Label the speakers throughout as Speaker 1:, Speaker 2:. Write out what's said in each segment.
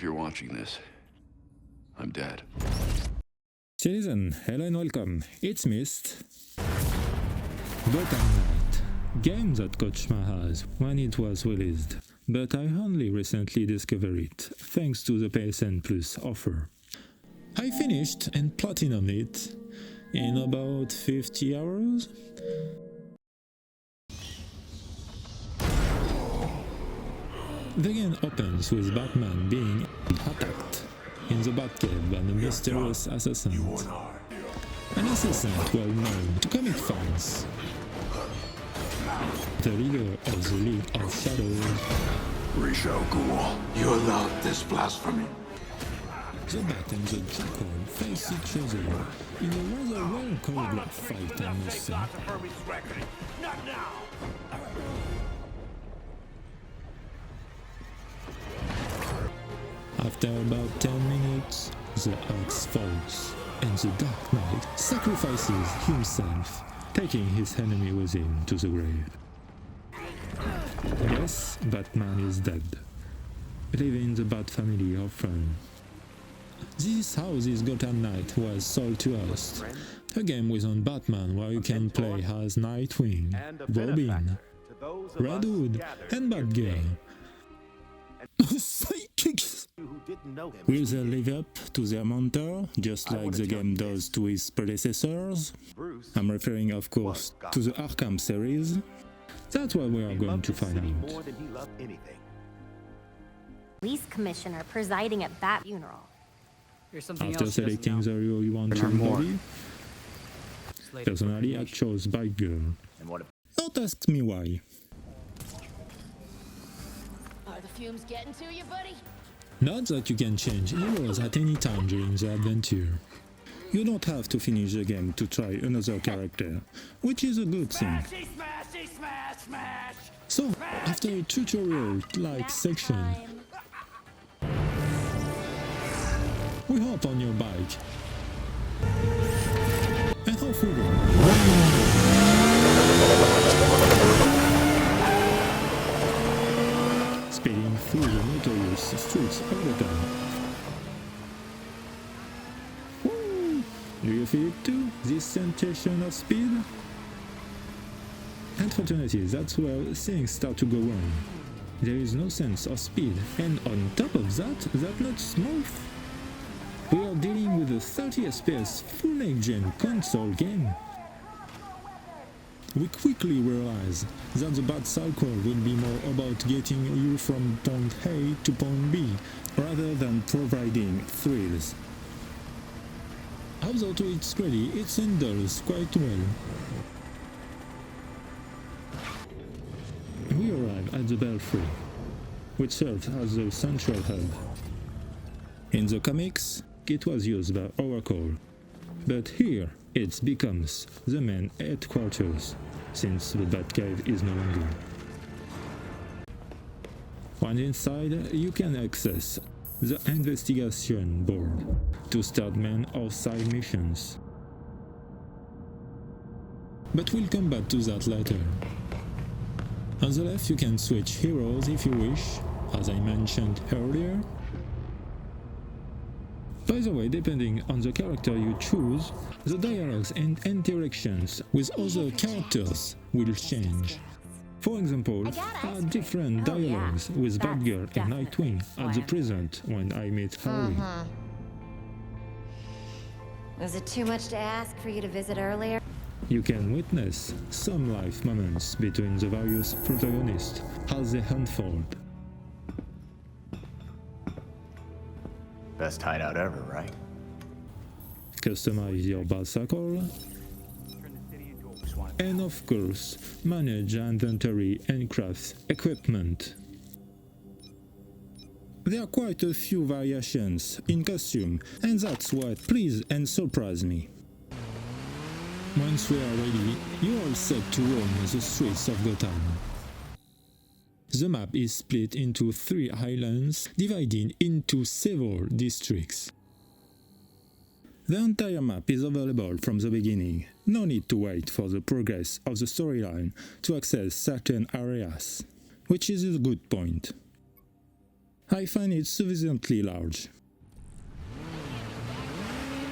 Speaker 1: If you're watching this, I'm dead.
Speaker 2: Citizen, hello and welcome. It's Myst. Gotham Knight. Game that Kojima has when it was released, but I only recently discovered it, thanks to the PSN Plus offer. I finished and platinumed it in about 50 hours. The game opens with Batman being attacked in the Batcave by a mysterious assassin. An assassin well known to comic fans. The leader of the League of Shadows.
Speaker 3: Risho Ghoul, you allowed this blasphemy.
Speaker 2: The Bat and the Jackal face each other in a rather well choreographed fight, I must say. After about 10 minutes, the axe falls, and the Dark Knight sacrifices himself, taking his enemy with him to the grave. Yes, Batman is dead, leaving the Bat family orphaned. This is how this Gotham Knight was sold to us. A game within Batman where you can play as Nightwing, Robin, Red Hood, and Batgirl. Psychics! Will they live up to their mentor, just like the game does to its predecessors? I'm referring, of course, to the Arkham series. That's what we are going to find out.
Speaker 4: Police commissioner presiding at Bat funeral.
Speaker 2: After selecting the hero you want to embody, personally I chose Batgirl. Don't ask me why.
Speaker 5: Are the fumes getting to you, buddy?
Speaker 2: Not that you can change heroes at any time during the adventure. You don't have to finish the game to try another character, which is a good thing. So, after a tutorial-like section, we hop on your bike and off we go. Speeding through the notorious streets of the town. Woo! Do you feel it too, this sensation of speed? Unfortunately, that's where things start to go wrong. There is no sense of speed, and on top of that, that's not smooth. We are dealing with a 30 FPS full next-gen console game. We quickly realize that the Bat cycle will be more about getting you from point A to point B, rather than providing thrills. Although to its credit, it handles quite well. We arrive at the Belfry, which serves as the central hub. In the comics, it was used by Oracle, but here it becomes the main headquarters, since the Batcave is no longer. Once inside, you can access the investigation board to start main or side missions. But we'll come back to that later. On the left you can switch heroes if you wish, as I mentioned earlier. By the way, depending on the character you choose, the dialogues and interactions with other characters will change. For example, I had different dialogues with Batgirl and Nightwing at the present when I met Harry.
Speaker 4: Was it too much to ask for you to visit earlier?
Speaker 2: You can witness some life moments between the various protagonists as they unfold.
Speaker 6: Best hideout ever, right?
Speaker 2: Customize your bicycle, and of course, manage inventory and craft equipment. There are quite a few variations in costume, and that's what pleased and surprised me. Once we are ready, you are set to roam the streets of Gotham. The map is split into 3 islands, divided into several districts. The entire map is available from the beginning, no need to wait for the progress of the storyline to access certain areas, which is a good point. I find it sufficiently large.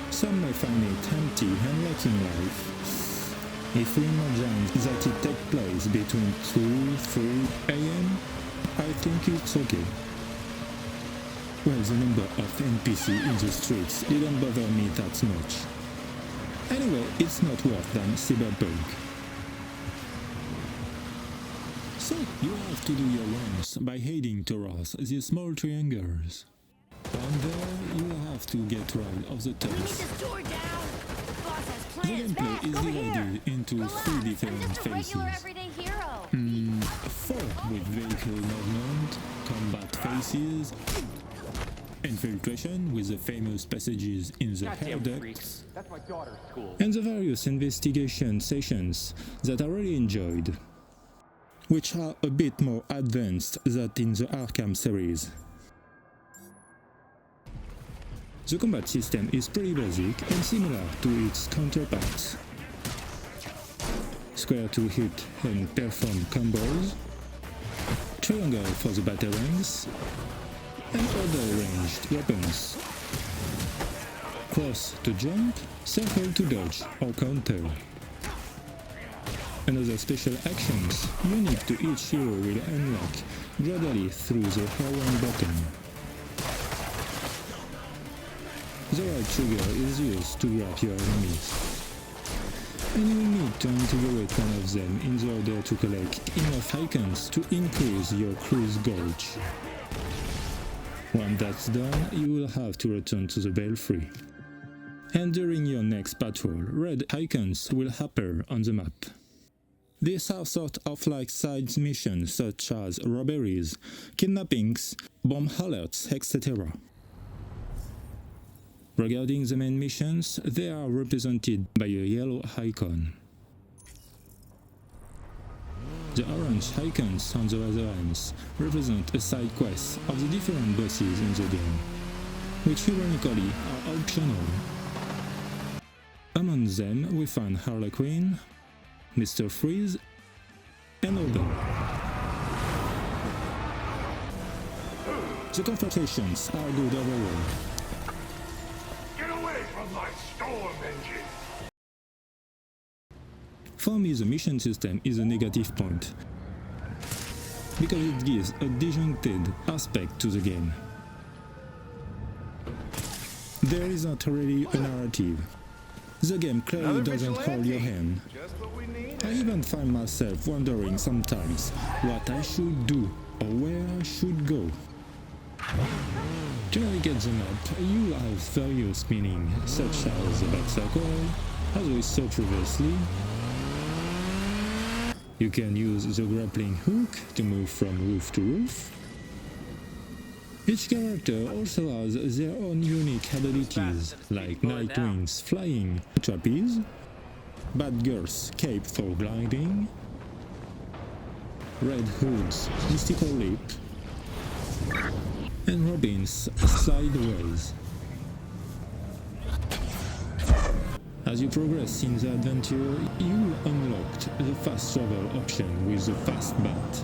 Speaker 2: Some may find it empty and lacking life. If we imagine that it takes place between 2-3 AM, I think it's okay. Well, the number of NPC in the streets didn't bother me that much. Anyway, it's not worse than Cyberpunk. So, you have to do your runs by heading towards the small triangles. From there, you will have to get rid of the tubs. The gameplay is divided into 3 different phases. 4 with vehicle movement, combat phases, infiltration with the famous passages in the air duct, and the various investigation sessions that I really enjoyed, which are a bit more advanced than in the Arkham series. The combat system is pretty basic and similar to its counterparts. Square to hit and perform combos, triangle for the batarangs, and other ranged weapons. Cross to jump, circle to dodge or counter. Another special actions unique to each hero will unlock gradually through the R1 button. The right trigger is used to grab your enemies, and you will need to integrate one of them in order to collect enough icons to increase your cruise gauge. Once that's done, you will have to return to the Belfry. And during your next patrol, red icons will appear on the map. These are sort of like side missions such as robberies, kidnappings, bomb alerts, etc. Regarding the main missions, they are represented by a yellow icon. The orange icons on the other hands represent a side quest of the different bosses in the game, which ironically are optional. Among them we find Harley Quinn, Mr. Freeze, and others. The confrontations are good overall.
Speaker 3: My storm engine.
Speaker 2: For me, the mission system is a negative point, because it gives a disjointed aspect to the game. There isn't really a narrative. The game clearly doesn't hold your hand. I even find myself wondering sometimes what I should do or where I should go. To navigate the map, you have various meanings, such as the back circle, as we saw previously. You can use the grappling hook to move from roof to roof. Each character also has their own unique abilities, like Nightwing's flying trapeze, Batgirl's cape for gliding, Red Hood's mystical leap, and Robin's slideways. As you progress in the adventure, you unlocked the fast travel option with the fast bat.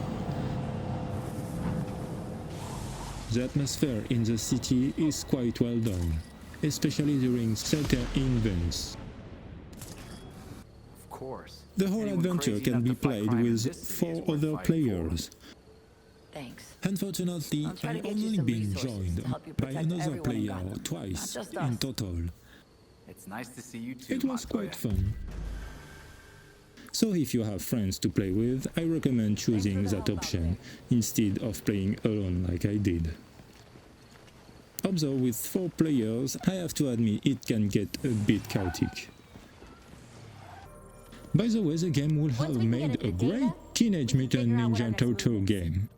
Speaker 2: The atmosphere in the city is quite well done, especially during certain events.
Speaker 6: Of course.
Speaker 2: The whole adventure can be played with 4 other players.
Speaker 5: Thanks.
Speaker 2: Unfortunately, I've only been joined by another player twice in total.
Speaker 6: It's nice to see you too.
Speaker 2: It was quite fun. So if you have friends to play with, I recommend choosing that option instead of playing alone like I did. Although with 4 players, I have to admit it can get a bit chaotic. By the way, the game would have made a great Teenage Mutant Ninja Turtle game.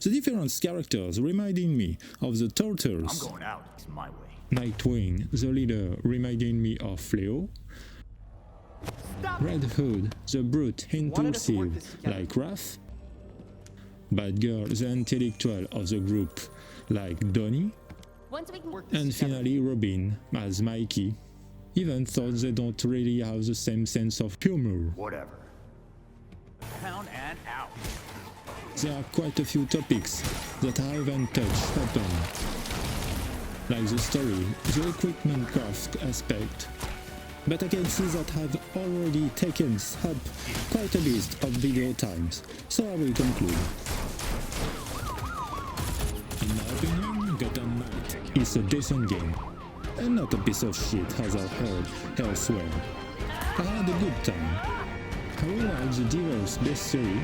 Speaker 2: The different characters reminding me of the Turtles.
Speaker 6: I'm going out. It's my way.
Speaker 2: Nightwing, the leader, reminding me of Leo. Red Hood, the brute impulsive like Raph. Batgirl, the intellectual of the group like Donnie. And finally Robin as Mikey, even though they don't really have the same sense of humor.
Speaker 6: Whatever. Down and out.
Speaker 2: There are quite a few topics that I haven't touched upon, like the story, the equipment craft aspect, but I can see that I've already taken up quite a bit of video times, so I will conclude. In my opinion, Gotham Knight is a decent game, and not a piece of shit as I've heard elsewhere. I had a good time. I really like the diverse bestiary,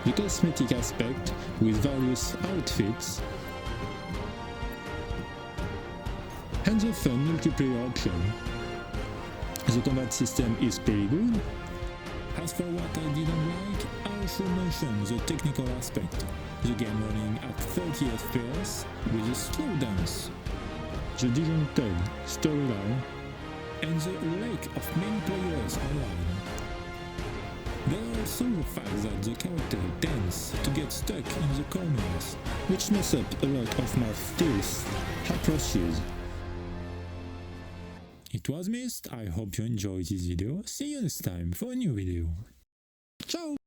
Speaker 2: the cosmetic aspect with various outfits, and the fun multiplayer option. The combat system is pretty good. As for what I didn't like, I should mention the technical aspect. The game running at 30 FPS with a slow dance, the disjointed storyline, and the lack of many players online. There are also the fact that the character tends to get stuck in the corners, which mess up a lot of my stealth approaches. It was Myst. I hope you enjoyed this video. See you next time for a new video. Ciao!